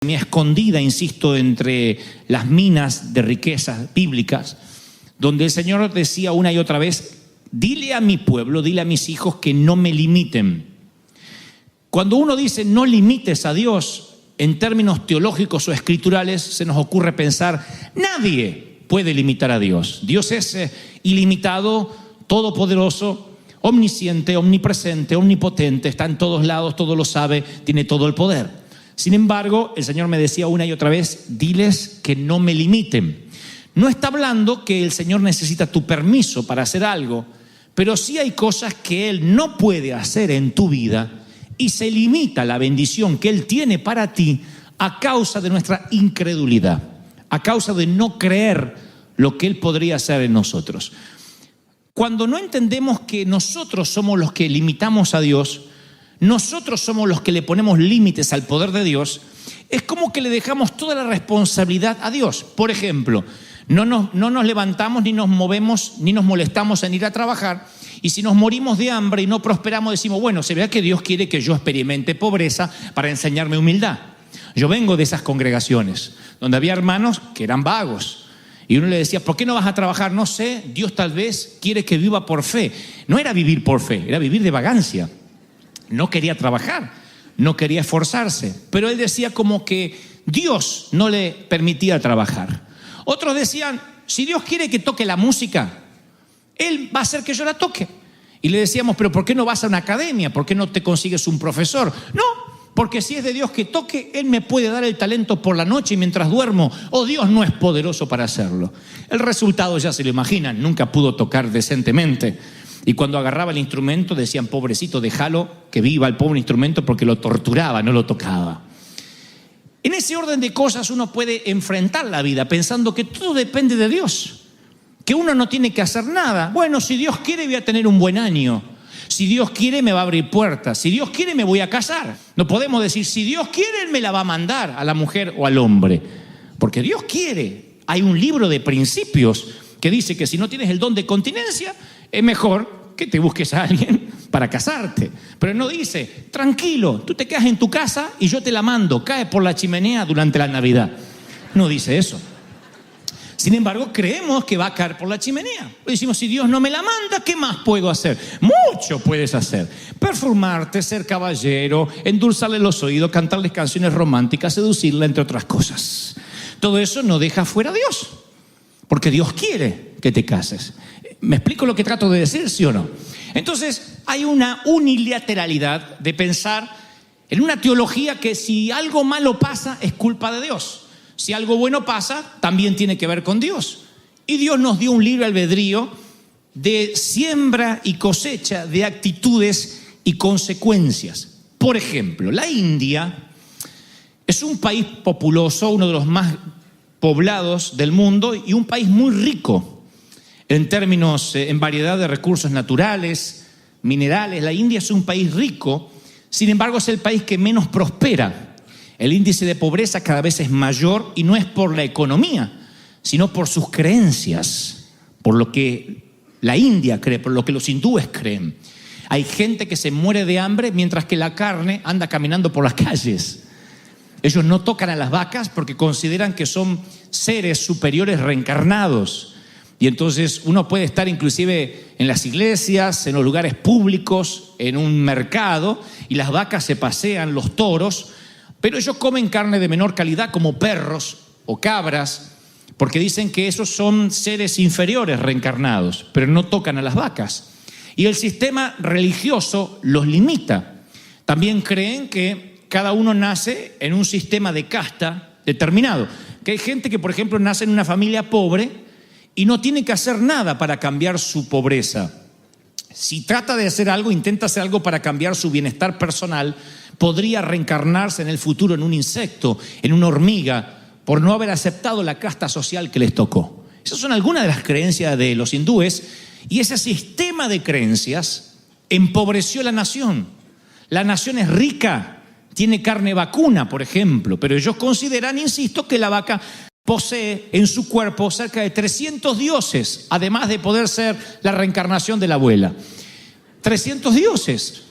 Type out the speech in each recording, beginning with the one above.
mi escondida, insisto, entre las minas de riquezas bíblicas, donde el Señor decía una y otra vez: dile a mi pueblo, dile a mis hijos que no me limiten. Cuando uno dice no limites a Dios, en términos teológicos o escriturales, se nos ocurre pensar: nadie puede limitar a Dios. Dios es ilimitado, todopoderoso, omnisciente, omnipresente, omnipotente, está en todos lados, todo lo sabe, tiene todo el poder. Sin embargo, el Señor me decía una y otra vez: diles que no me limiten. No está hablando que el Señor necesita tu permiso para hacer algo, pero sí hay cosas que Él no puede hacer en tu vida y se limita la bendición que Él tiene para ti a causa de nuestra incredulidad, a causa de no creer lo que Él podría hacer en nosotros. Cuando no entendemos que nosotros somos los que limitamos a Dios, nosotros somos los que le ponemos límites al poder de Dios, es como que le dejamos toda la responsabilidad a Dios. Por ejemplo, no nos levantamos, ni nos movemos, ni nos molestamos en ir a trabajar, y si nos morimos de hambre y no prosperamos, decimos: bueno, se ve que Dios quiere que yo experimente pobreza para enseñarme humildad. Yo vengo de esas congregaciones donde había hermanos que eran vagos, y uno le decía: ¿por qué no vas a trabajar? No sé, Dios tal vez quiere que viva por fe. No era vivir por fe, era vivir de vagancia. No quería trabajar, no quería esforzarse, pero él decía como que Dios no le permitía trabajar. Otros decían: si Dios quiere que toque la música, Él va a hacer que yo la toque. Y le decíamos: pero ¿por qué no vas a una academia? ¿Por qué no te consigues un profesor? No, porque si es de Dios que toque, Él me puede dar el talento por la noche y mientras duermo, o Dios no es poderoso para hacerlo. El resultado ya se lo imaginan: nunca pudo tocar decentemente. Y cuando agarraba el instrumento decían: pobrecito, déjalo que viva el pobre instrumento, porque lo torturaba, no lo tocaba. En ese orden de cosas uno puede enfrentar la vida pensando que todo depende de Dios, que uno no tiene que hacer nada. Bueno, si Dios quiere voy a tener un buen año, si Dios quiere me va a abrir puertas, si Dios quiere me voy a casar. No podemos decir: si Dios quiere Él me la va a mandar, a la mujer o al hombre, porque Dios quiere. Hay un libro de principios que dice que si no tienes el don de continencia, es mejor que te busques a alguien para casarte. Pero no dice: tranquilo, tú te quedas en tu casa y yo te la mando, cae por la chimenea durante la Navidad. No dice eso. Sin embargo, creemos que va a caer por la chimenea. Decimos: si Dios no me la manda, ¿qué más puedo hacer? Mucho puedes hacer. Perfumarte, ser caballero, endulzarle los oídos, cantarles canciones románticas, seducirla, entre otras cosas. Todo eso no deja fuera a Dios, porque Dios quiere que te cases. ¿Me explico lo que trato de decir, sí o no? Entonces, hay una unilateralidad de pensar en una teología que si algo malo pasa, es culpa de Dios. Si algo bueno pasa, también tiene que ver con Dios. Y Dios nos dio un libre albedrío de siembra y cosecha de actitudes y consecuencias. Por ejemplo, la India es un país populoso, uno de los más poblados del mundo y un país muy rico en términos, en variedad de recursos naturales, minerales. La India es un país rico, sin embargo es el país que menos prospera. El índice de pobreza cada vez es mayor y no es por la economía, sino por sus creencias, por lo que la India cree, por lo que los hindúes creen. Hay gente que se muere de hambre mientras que la carne anda caminando por las calles. Ellos no tocan a las vacas porque consideran que son seres superiores reencarnados. Y entonces uno puede estar inclusive en las iglesias, en los lugares públicos, en un mercado, y las vacas se pasean, los toros, pero ellos comen carne de menor calidad como perros o cabras, porque dicen que esos son seres inferiores reencarnados, pero no tocan a las vacas. Y el sistema religioso los limita. También creen que cada uno nace en un sistema de casta determinado. Que hay gente que, por ejemplo, nace en una familia pobre y no tiene que hacer nada para cambiar su pobreza. Si trata de hacer algo, intenta hacer algo para cambiar su bienestar personal, podría reencarnarse en el futuro en un insecto, en una hormiga, por no haber aceptado la casta social que les tocó. Esas son algunas de las creencias de los hindúes, y ese sistema de creencias empobreció la nación. La nación es rica, tiene carne vacuna, por ejemplo, pero ellos consideran, insisto, que la vaca posee en su cuerpo cerca de 300 dioses, además de poder ser la reencarnación de la abuela. 300 dioses.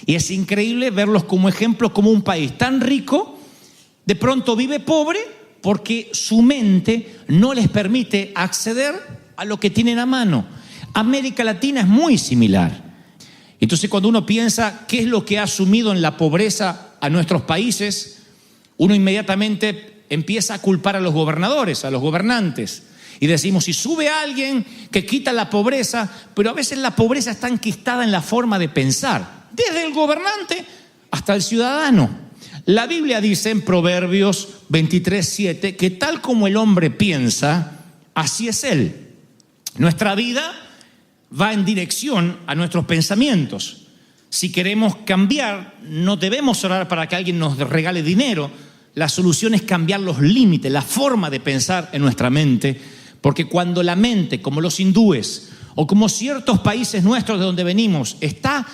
Y es increíble verlos como ejemplo, como un país tan rico De pronto vive pobre porque su mente no les permite acceder a lo que tienen a mano. América Latina es muy similar. Entonces, cuando uno piensa qué es lo que ha sumido en la pobreza a nuestros países, uno inmediatamente empieza a culpar a los gobernadores, a los gobernantes. Y decimos, si sube alguien que quita la pobreza, pero a veces la pobreza está enquistada en la forma de pensar, desde el gobernante hasta el ciudadano. La Biblia dice en Proverbios 23:7 que tal como el hombre piensa, así es él. Nuestra vida va en dirección a nuestros pensamientos. Si queremos cambiar, no debemos orar para que alguien nos regale dinero. La solución es cambiar los límites, la forma de pensar en nuestra mente, porque cuando la mente, como los hindúes o como ciertos países nuestros de donde venimos, está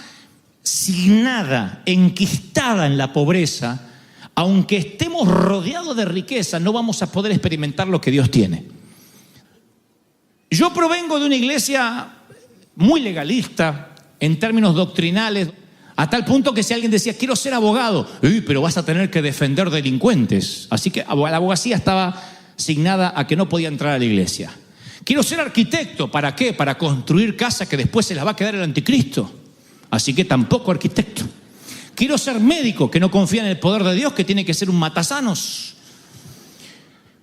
signada, enquistada en la pobreza, aunque estemos rodeados de riqueza, no vamos a poder experimentar lo que Dios tiene. Yo provengo de una iglesia muy legalista en términos doctrinales, a tal punto que si alguien decía, quiero ser abogado, pero vas a tener que defender delincuentes. Así que la abogacía estaba signada a que no podía entrar a la iglesia. Quiero ser arquitecto, ¿para qué? Para construir casas que después se las va a quedar el anticristo. Así que tampoco arquitecto. Quiero ser médico, que no confía en el poder de Dios, que tiene que ser un matasanos.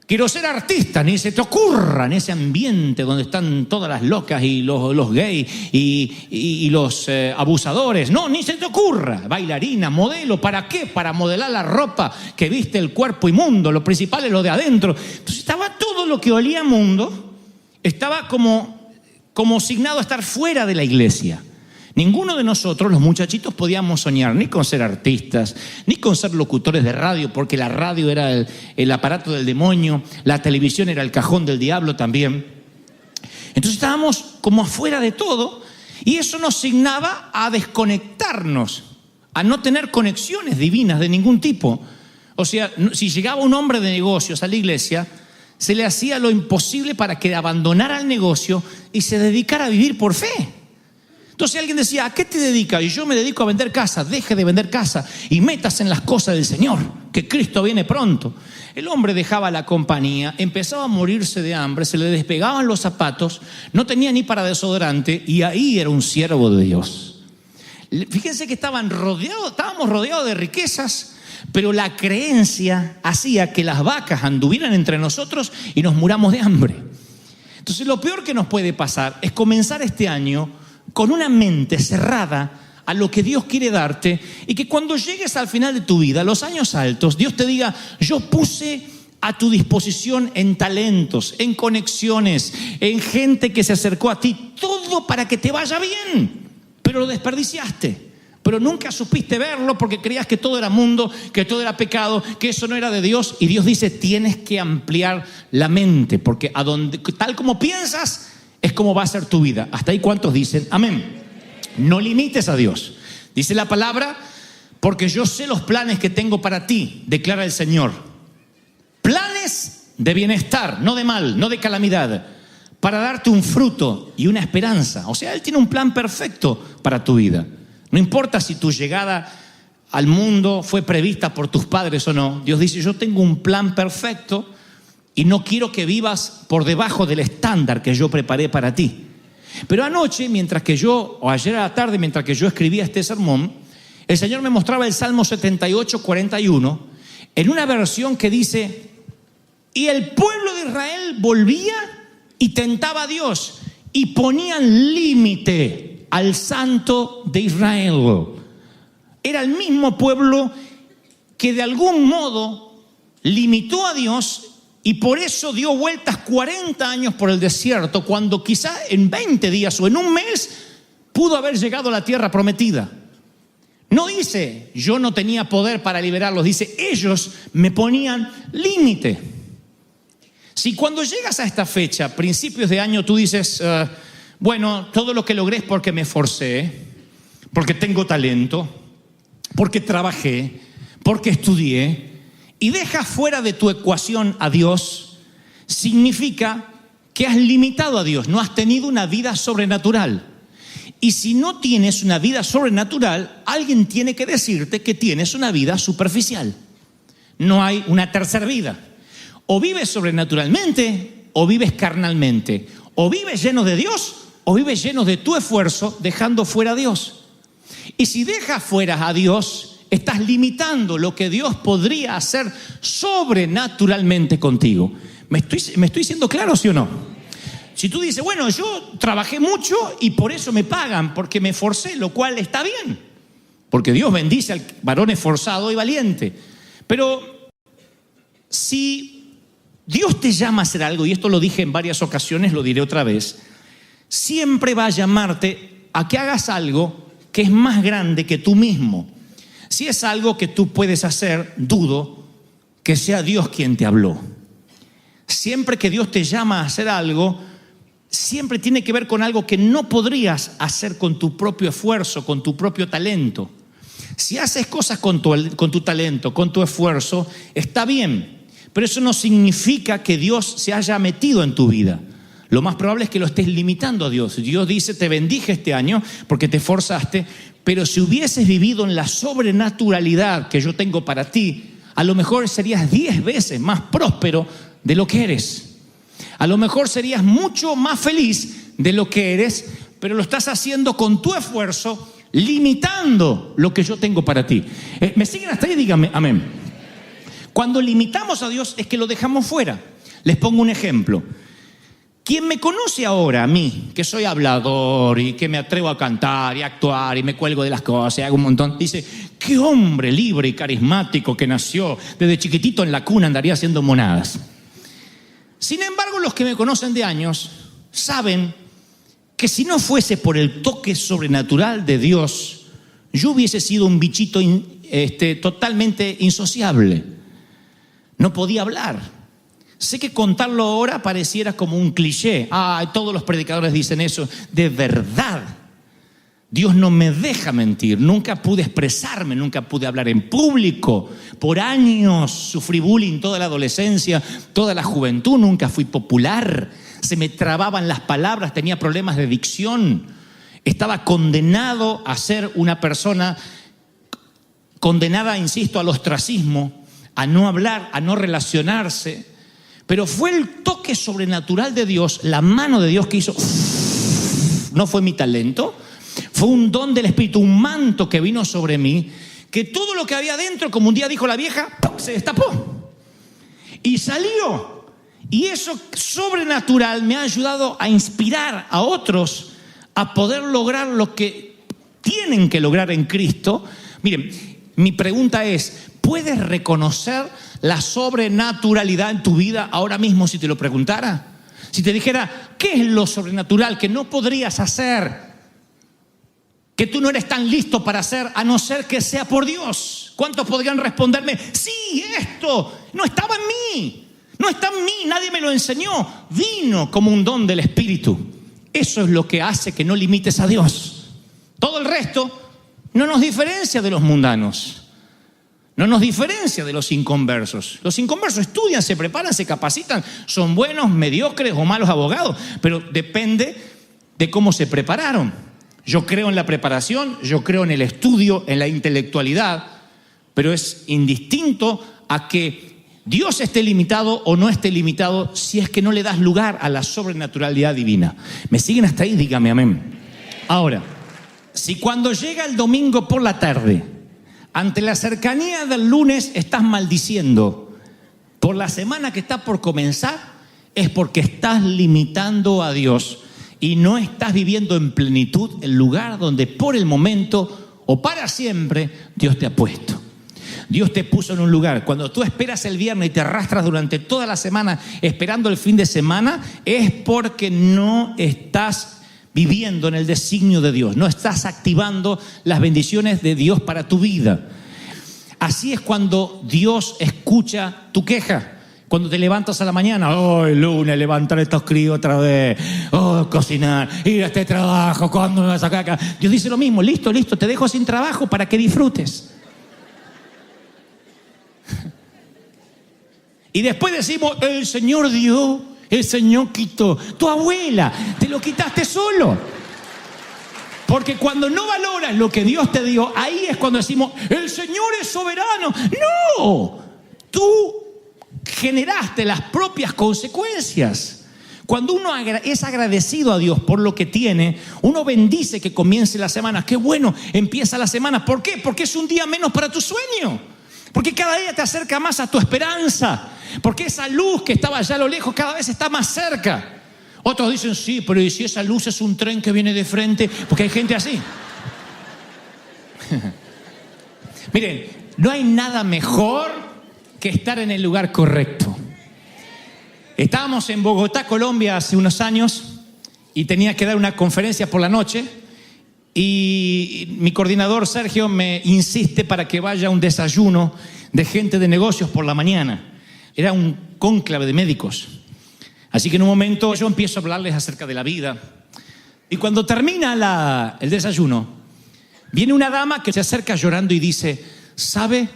Quiero ser artista, ni se te ocurra en ese ambiente donde están todas las locas y los gays y los abusadores. No, ni se te ocurra. Bailarina, modelo, ¿para qué? Para modelar la ropa que viste el cuerpo inmundo. Lo principal es lo de adentro. Entonces estaba todo lo que olía a mundo, estaba como signado a estar fuera de la iglesia. Ninguno de nosotros, los muchachitos, podíamos soñar ni con ser artistas, ni con ser locutores de radio, porque la radio era el aparato del demonio, la televisión era el cajón del diablo también. Entonces estábamos como afuera de todo, y eso nos signaba a desconectarnos, a no tener conexiones divinas de ningún tipo. O sea, si llegaba un hombre de negocios a la iglesia, se le hacía lo imposible para que abandonara el negocio y se dedicara a vivir por fe. Entonces alguien decía, ¿a qué te dedicas? Y yo me dedico a vender casa. Deje de vender casa y métase en las cosas del Señor, que Cristo viene pronto. El hombre dejaba la compañía, empezaba a morirse de hambre, se le despegaban los zapatos, no tenía ni para desodorante, y ahí era un siervo de Dios. Fíjense que estábamos rodeados de riquezas, pero la creencia hacía que las vacas anduvieran entre nosotros y nos muramos de hambre. Entonces lo peor que nos puede pasar es comenzar este año con una mente cerrada a lo que Dios quiere darte, y que cuando llegues al final de tu vida, los años altos, Dios te diga, yo puse a tu disposición en talentos, en conexiones, en gente que se acercó a ti, todo para que te vaya bien, pero lo desperdiciaste. Pero nunca supiste verlo porque creías que todo era mundo, que todo era pecado, que eso no era de Dios. Y Dios dice, tienes que ampliar la mente, porque tal como piensas es como va a ser tu vida. Hasta ahí, ¿cuántos dicen amén? No limites a Dios. Dice la palabra, porque yo sé los planes que tengo para ti, declara el Señor. Planes de bienestar, no de mal, no de calamidad, para darte un fruto y una esperanza. O sea, Él tiene un plan perfecto para tu vida. No importa si tu llegada al mundo fue prevista por tus padres o no. Dios dice, yo tengo un plan perfecto y no quiero que vivas por debajo del estándar que yo preparé para ti. Pero anoche, ayer a la tarde, mientras que yo escribía este sermón, el Señor me mostraba el Salmo 78, 41, en una versión que dice, y el pueblo de Israel volvía y tentaba a Dios, y ponían límite al Santo de Israel. Era el mismo pueblo que de algún modo limitó a Dios, y por eso dio vueltas 40 años por el desierto, cuando quizá en 20 días o en un mes pudo haber llegado a la tierra prometida. No dice, yo no tenía poder para liberarlos, dice, ellos me ponían límite. Si cuando llegas a esta fecha, principios de año, tú dices, bueno, todo lo que logré es porque me esforcé, porque tengo talento, porque trabajé, porque estudié, y dejas fuera de tu ecuación a Dios, significa que has limitado a Dios, no has tenido una vida sobrenatural. Y si no tienes una vida sobrenatural, alguien tiene que decirte que tienes una vida superficial. No hay una tercera vida. O vives sobrenaturalmente o vives carnalmente. O vives lleno de Dios o vives lleno de tu esfuerzo dejando fuera a Dios. Y si dejas fuera a Dios, estás limitando lo que Dios podría hacer sobrenaturalmente contigo. ¿Me estoy siendo claro, sí o no? Si tú dices, bueno, yo trabajé mucho y por eso me pagan, porque me esforcé, lo cual está bien. Porque Dios bendice al varón esforzado y valiente. Pero si Dios te llama a hacer algo, y esto lo dije en varias ocasiones, lo diré otra vez, siempre va a llamarte a que hagas algo que es más grande que tú mismo. Si es algo que tú puedes hacer, dudo que sea Dios quien te habló. Siempre que Dios te llama a hacer algo, siempre tiene que ver con algo que no podrías hacer con tu propio esfuerzo, con tu propio talento. Si haces cosas con tu talento, con tu esfuerzo, está bien, pero eso no significa que Dios se haya metido en tu vida. Lo más probable es que lo estés limitando a Dios. Dios dice, te bendije este año porque te esforzaste, pero si hubieses vivido en la sobrenaturalidad que yo tengo para ti, a lo mejor serías 10 veces más próspero de lo que eres. A lo mejor serías mucho más feliz de lo que eres, pero lo estás haciendo con tu esfuerzo, limitando lo que yo tengo para ti. ¿Me siguen hasta ahí? Díganme amén. Cuando limitamos a Dios es que lo dejamos fuera. Les pongo un ejemplo. Quien me conoce ahora, a mí, que soy hablador y que me atrevo a cantar y a actuar y me cuelgo de las cosas y hago un montón, dice, qué hombre libre y carismático que nació, desde chiquitito en la cuna andaría haciendo monadas. Sin embargo, los que me conocen de años saben que si no fuese por el toque sobrenatural de Dios, yo hubiese sido un bichito totalmente insociable. No podía hablar. Sé que contarlo ahora pareciera como un cliché. Todos los predicadores dicen eso. De verdad, Dios no me deja mentir. Nunca pude expresarme, nunca pude hablar en público. Por años sufrí bullying toda la adolescencia, toda la juventud. Nunca fui popular. Se me trababan las palabras, tenía problemas de dicción. Estaba condenado a ser una persona condenada, insisto, al ostracismo, a no hablar, a no relacionarse. Pero fue el toque sobrenatural de Dios, la mano de Dios que hizo. No fue mi talento, fue un don del Espíritu, un manto que vino sobre mí, que todo lo que había dentro, como un día dijo la vieja, se destapó y salió. Y eso sobrenatural me ha ayudado a inspirar a otros a poder lograr lo que tienen que lograr en Cristo. Miren, mi pregunta es, ¿puedes reconocer la sobrenaturalidad en tu vida ahora mismo si te lo preguntara? Si te dijera, ¿qué es lo sobrenatural que no podrías hacer? Que tú no eres tan listo para hacer a no ser que sea por Dios. ¿Cuántos podrían responderme? Sí, esto no estaba en mí. No está en mí, nadie me lo enseñó. Vino como un don del Espíritu. Eso es lo que hace que no limites a Dios. Todo el resto no nos diferencia de los mundanos. No nos diferencia de los inconversos. Los inconversos estudian, se preparan, se capacitan, son buenos, mediocres o malos abogados, pero depende de cómo se prepararon. Yo creo en la preparación, yo creo en el estudio, en la intelectualidad, pero es indistinto a que Dios esté limitado o no esté limitado si es que no le das lugar a la sobrenaturalidad divina. ¿Me siguen hasta ahí? Dígame amén. Ahora, si cuando llega el domingo por la tarde, ante la cercanía del lunes estás maldiciendo por la semana que está por comenzar, es porque estás limitando a Dios y no estás viviendo en plenitud el lugar donde por el momento o para siempre Dios te ha puesto. Dios te puso en un lugar. Cuando tú esperas el viernes y te arrastras durante toda la semana esperando el fin de semana, es porque no estás viviendo en el designio de Dios, no estás activando las bendiciones de Dios para tu vida. Así es cuando Dios escucha tu queja. Cuando te levantas a la mañana, lunes, levantar estos críos otra vez, cocinar, ir a este trabajo, ¿cuándo me vas a sacar acá? Dios dice lo mismo, listo, te dejo sin trabajo para que disfrutes. Y después decimos, el Señor dio, el Señor quitó. Tu abuela, te lo quitaste solo. Porque cuando no valoras lo que Dios te dio, ahí es cuando decimos, el Señor es soberano. No, tú generaste las propias consecuencias. Cuando uno es agradecido a Dios por lo que tiene, uno bendice que comience la semana. Qué bueno, empieza la semana. ¿Por qué? Porque es un día menos para tu sueño. Porque cada día te acerca más a tu esperanza. Porque esa luz que estaba allá a lo lejos cada vez está más cerca. Otros dicen, sí, pero ¿y si esa luz es un tren que viene de frente? Porque hay gente así. Miren, no hay nada mejor que estar en el lugar correcto. Estábamos en Bogotá, Colombia, hace unos años y tenía que dar una conferencia por la noche y mi coordinador Sergio me insiste para que vaya a un desayuno de gente de negocios por la mañana. Era un cónclave de médicos. Así que en un momento yo empiezo a hablarles acerca de la vida y cuando termina el desayuno viene una dama que se acerca llorando y dice, ¿sabe?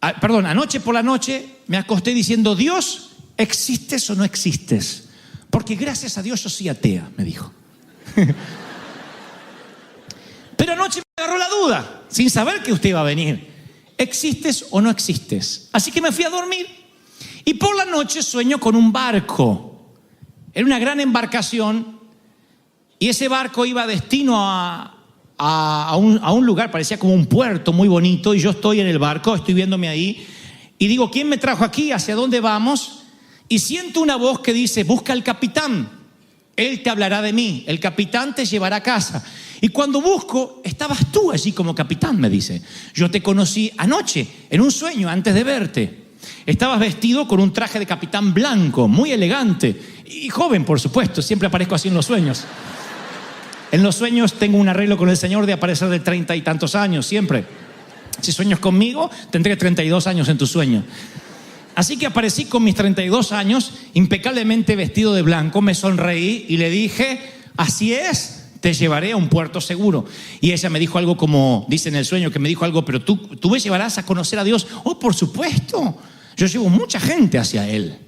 Anoche por la noche me acosté diciendo, Dios, ¿existes o no existes? Porque gracias a Dios yo soy atea, me dijo. Pero anoche me agarró la duda, sin saber que usted iba a venir. ¿Existes o no existes? Así que me fui a dormir y por la noche sueño con un barco. Era una gran embarcación y ese barco iba destino a un lugar, parecía como un puerto muy bonito, y yo estoy en el barco, estoy viéndome ahí, y digo, ¿quién me trajo aquí? ¿Hacia dónde vamos? Y siento una voz que dice, busca al capitán, él te hablará de mí, el capitán te llevará a casa. Y cuando busco, estabas tú allí como capitán, me dice. Yo te conocí anoche, en un sueño, antes de verte. Estabas vestido con un traje de capitán blanco, muy elegante, y joven, por supuesto, siempre aparezco así en los sueños. En los sueños tengo un arreglo con el Señor de aparecer de 30 y tantos años, siempre. Si sueñas conmigo, tendré 32 años en tu sueño. Así que aparecí con mis 32 años, impecablemente vestido de blanco, me sonreí y le dije, así es, te llevaré a un puerto seguro. Y ella me dijo algo como, dice en el sueño que me dijo algo, pero tú me llevarás a conocer a Dios. Oh, por supuesto, yo llevo mucha gente hacia Él.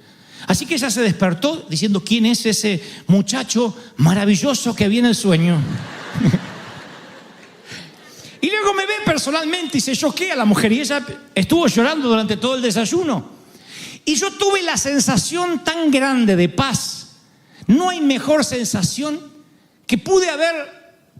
Así que ella se despertó diciendo, ¿quién es ese muchacho maravilloso que viene el sueño? Y luego me ve personalmente y se choquea la mujer y ella estuvo llorando durante todo el desayuno. Y yo tuve la sensación tan grande de paz. No hay mejor sensación que pude haber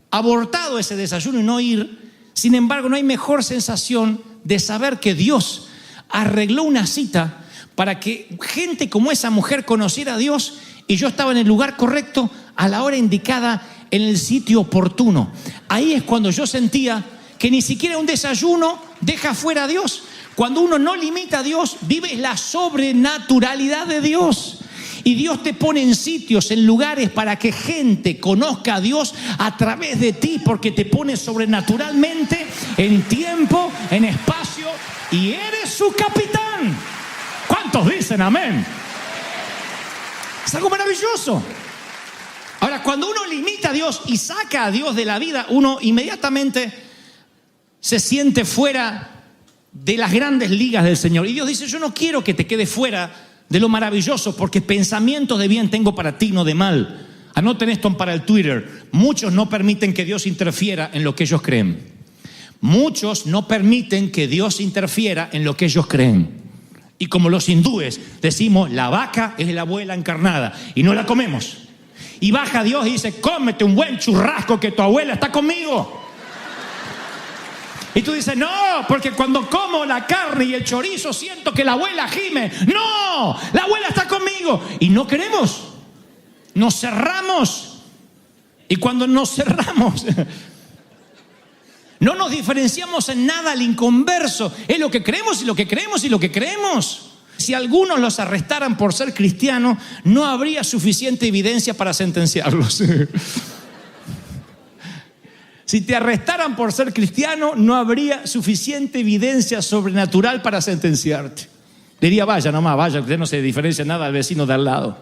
abortado ese desayuno y no ir. Sin embargo, no hay mejor sensación de saber que Dios arregló una cita para que gente como esa mujer conociera a Dios y yo estaba en el lugar correcto, a la hora indicada, en el sitio oportuno. Ahí es cuando yo sentía que ni siquiera un desayuno deja fuera a Dios. Cuando uno no limita a Dios, vives la sobrenaturalidad de Dios. Y Dios te pone en sitios, en lugares para que gente conozca a Dios a través de ti, porque te pone sobrenaturalmente en tiempo, en espacio, y eres su capitán. ¿Cuántos dicen amén? Es algo maravilloso. Ahora, cuando uno limita a Dios y saca a Dios de la vida, uno inmediatamente se siente fuera de las grandes ligas del Señor. Y Dios dice, yo no quiero que te quedes fuera de lo maravilloso, porque pensamientos de bien tengo para ti, no de mal. Anoten esto para el Twitter. Muchos no permiten que Dios interfiera en lo que ellos creen. Muchos no permiten que Dios interfiera en lo que ellos creen. Y como los hindúes decimos, la vaca es la abuela encarnada y no la comemos. Y baja Dios y dice, cómete un buen churrasco que tu abuela está conmigo. Y tú dices, no, porque cuando como la carne y el chorizo siento que la abuela gime. No, la abuela está conmigo. Y no queremos, nos cerramos. Y cuando nos cerramos, no nos diferenciamos en nada al inconverso. Es lo que creemos y lo que creemos y lo que creemos. Si algunos los arrestaran por ser cristianos, no habría suficiente evidencia para sentenciarlos. Si te arrestaran por ser cristiano, no habría suficiente evidencia sobrenatural para sentenciarte. Diría, vaya nomás, vaya, usted no se diferencia nada al vecino de al lado.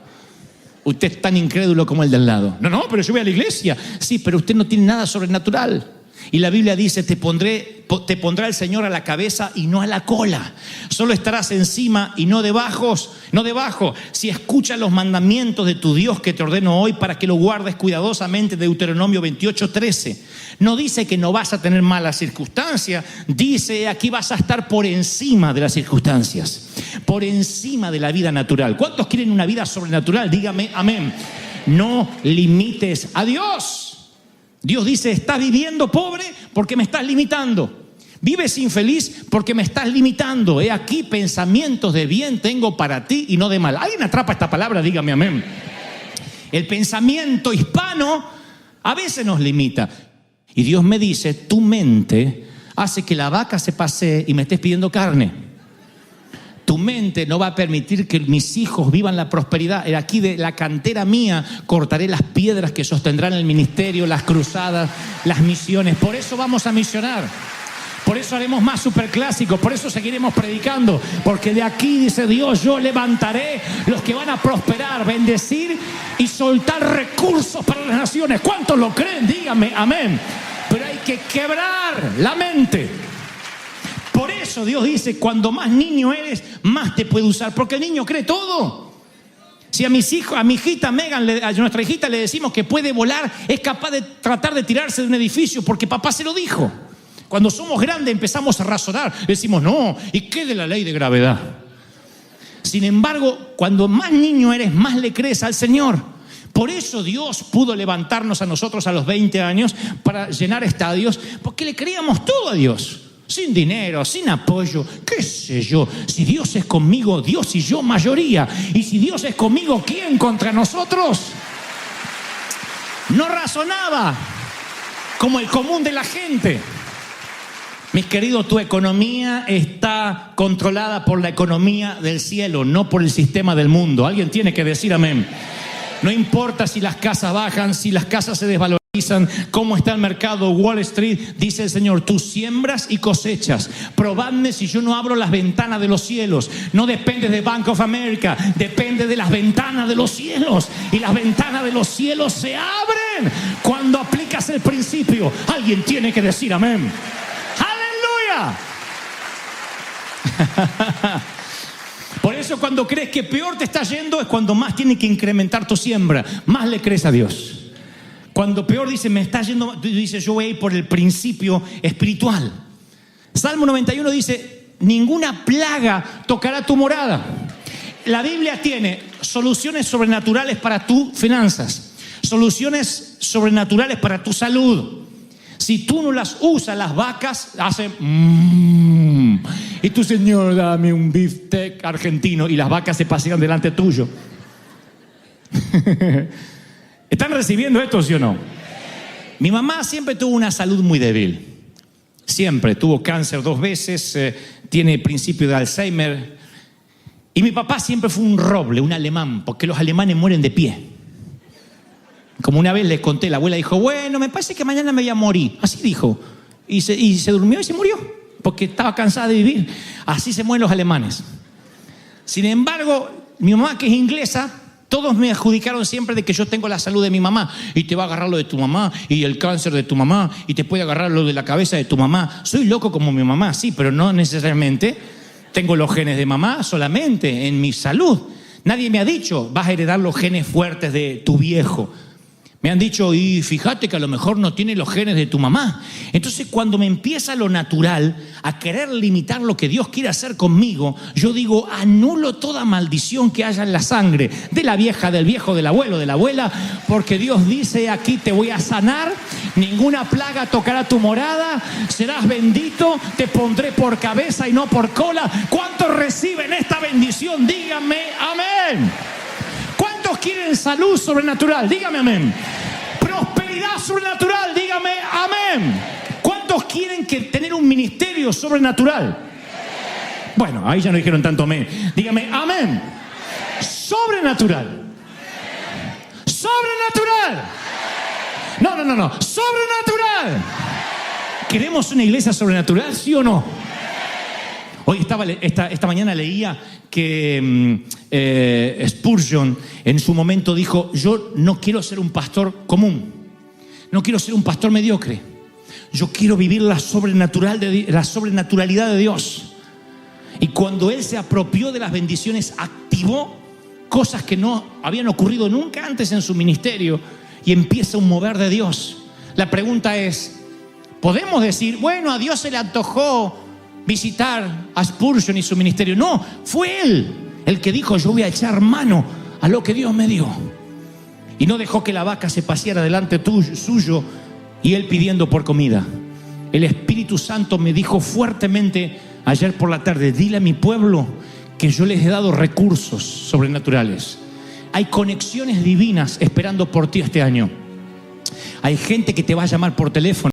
Usted es tan incrédulo como el de al lado. No, pero yo voy a la iglesia. Sí, pero usted no tiene nada sobrenatural. Y la Biblia dice, te pondrá el Señor a la cabeza y no a la cola. Solo estarás encima y no debajo. Si escuchas los mandamientos de tu Dios que te ordeno hoy para que lo guardes cuidadosamente, Deuteronomio 28:13. No dice que no vas a tener malas circunstancias. Dice, aquí vas a estar por encima de las circunstancias. Por encima de la vida natural. ¿Cuántos quieren una vida sobrenatural? Dígame amén. No limites a Dios. Dios dice, estás viviendo pobre porque me estás limitando. Vives infeliz porque me estás limitando. He aquí pensamientos de bien tengo para ti y no de mal. ¿Alguien atrapa esta palabra? Dígame amén. El pensamiento hispano a veces nos limita. Y Dios me dice, tu mente hace que la vaca se pasee y me estés pidiendo carne. Tu mente no va a permitir que mis hijos vivan la prosperidad. Aquí de la cantera mía cortaré las piedras que sostendrán el ministerio, las cruzadas, las misiones. Por eso vamos a misionar. Por eso haremos más superclásicos. Por eso seguiremos predicando. Porque de aquí, dice Dios, yo levantaré los que van a prosperar, bendecir y soltar recursos para las naciones. ¿Cuántos lo creen? Dígame amén. Pero hay que quebrar la mente. Por eso Dios dice, cuando más niño eres, más te puede usar. Porque el niño cree todo. Si a mis hijos, a mi hijita Megan, a nuestra hijita le decimos que puede volar, es capaz de tratar de tirarse de un edificio porque papá se lo dijo. Cuando somos grandes empezamos a razonar. Decimos, no, ¿y qué de la ley de gravedad? Sin embargo, cuando más niño eres, más le crees al Señor. Por eso Dios pudo levantarnos a nosotros a los 20 años para llenar estadios, porque le creíamos todo a Dios. Sin dinero, sin apoyo, qué sé yo. Si Dios es conmigo, Dios y yo mayoría. Y si Dios es conmigo, ¿quién contra nosotros? No razonaba como el común de la gente. Mis queridos, tu economía está controlada por la economía del cielo, no por el sistema del mundo. Alguien tiene que decir amén. No importa si las casas bajan, si las casas se desvalorizan, cómo está el mercado, Wall Street, dice el Señor, tú siembras y cosechas. Probadme si yo no abro las ventanas de los cielos. No depende de Bank of America, depende de las ventanas de los cielos. Y las ventanas de los cielos se abren cuando aplicas el principio. Alguien tiene que decir amén. ¡Aleluya! Por eso cuando crees que peor te está yendo es cuando más tienes que incrementar tu siembra. Más le crees a Dios. Cuando peor dice, me está yendo, dice, yo voy a ir por el principio espiritual. Salmo 91 dice, ninguna plaga tocará tu morada. La Biblia tiene soluciones sobrenaturales para tus finanzas, soluciones sobrenaturales para tu salud. Si tú no las usas, las vacas hacen y tu Señor, dame un beefsteak argentino, y las vacas se pasean delante tuyo. ¿Están recibiendo esto, sí o no? Mi mamá siempre tuvo una salud muy débil. Siempre. Tuvo cáncer 2 veces, tiene principio de Alzheimer. Y mi papá siempre fue un roble, un alemán, porque los alemanes mueren de pie. Como una vez les conté, la abuela dijo, bueno, me parece que mañana me voy a morir. Así dijo. Y se durmió y se murió, porque estaba cansada de vivir. Así se mueren los alemanes. Sin embargo, mi mamá, que es inglesa, todos me adjudicaron siempre de que yo tengo la salud de mi mamá. Y te va a agarrar lo de tu mamá, y el cáncer de tu mamá, y te puede agarrar lo de la cabeza de tu mamá. Soy loco como mi mamá, sí, pero no necesariamente tengo los genes de mamá solamente en mi salud. Nadie me ha dicho, vas a heredar los genes fuertes de tu viejo. Me han dicho, y fíjate que a lo mejor no tiene los genes de tu mamá. Entonces, cuando me empieza lo natural a querer limitar lo que Dios quiere hacer conmigo, yo digo, anulo toda maldición que haya en la sangre de la vieja, del viejo, del abuelo, de la abuela, porque Dios dice, aquí te voy a sanar, ninguna plaga tocará tu morada, serás bendito, te pondré por cabeza y no por cola. ¿Cuántos reciben esta bendición? Díganme amén. ¿Cuántos quieren salud sobrenatural? Dígame amén. Prosperidad sobrenatural, dígame amén. ¿Cuántos quieren tener un ministerio sobrenatural? Bueno, ahí ya no dijeron tanto amén. Dígame amén. Sobrenatural. Sobrenatural. No. Sobrenatural. ¿Queremos una iglesia sobrenatural, sí o no? Hoy esta mañana leía que Spurgeon en su momento dijo, yo no quiero ser un pastor común, no quiero ser un pastor mediocre, Yo quiero vivir la sobrenaturalidad de Dios. Y cuando Él se apropió de las bendiciones, activó cosas que no habían ocurrido nunca antes en su ministerio y empieza un mover de Dios. La pregunta es, ¿podemos decir, bueno, a Dios se le antojó visitar a Spurgeon y su ministerio? No, fue Él el que dijo, yo voy a echar mano a lo que Dios me dio. Y no dejó que la vaca se paseara delante suyo y Él pidiendo por comida. El Espíritu Santo me dijo fuertemente ayer por la tarde, dile a mi pueblo que yo les he dado recursos sobrenaturales. Hay conexiones divinas esperando por ti este año. Hay gente que te va a llamar por teléfono.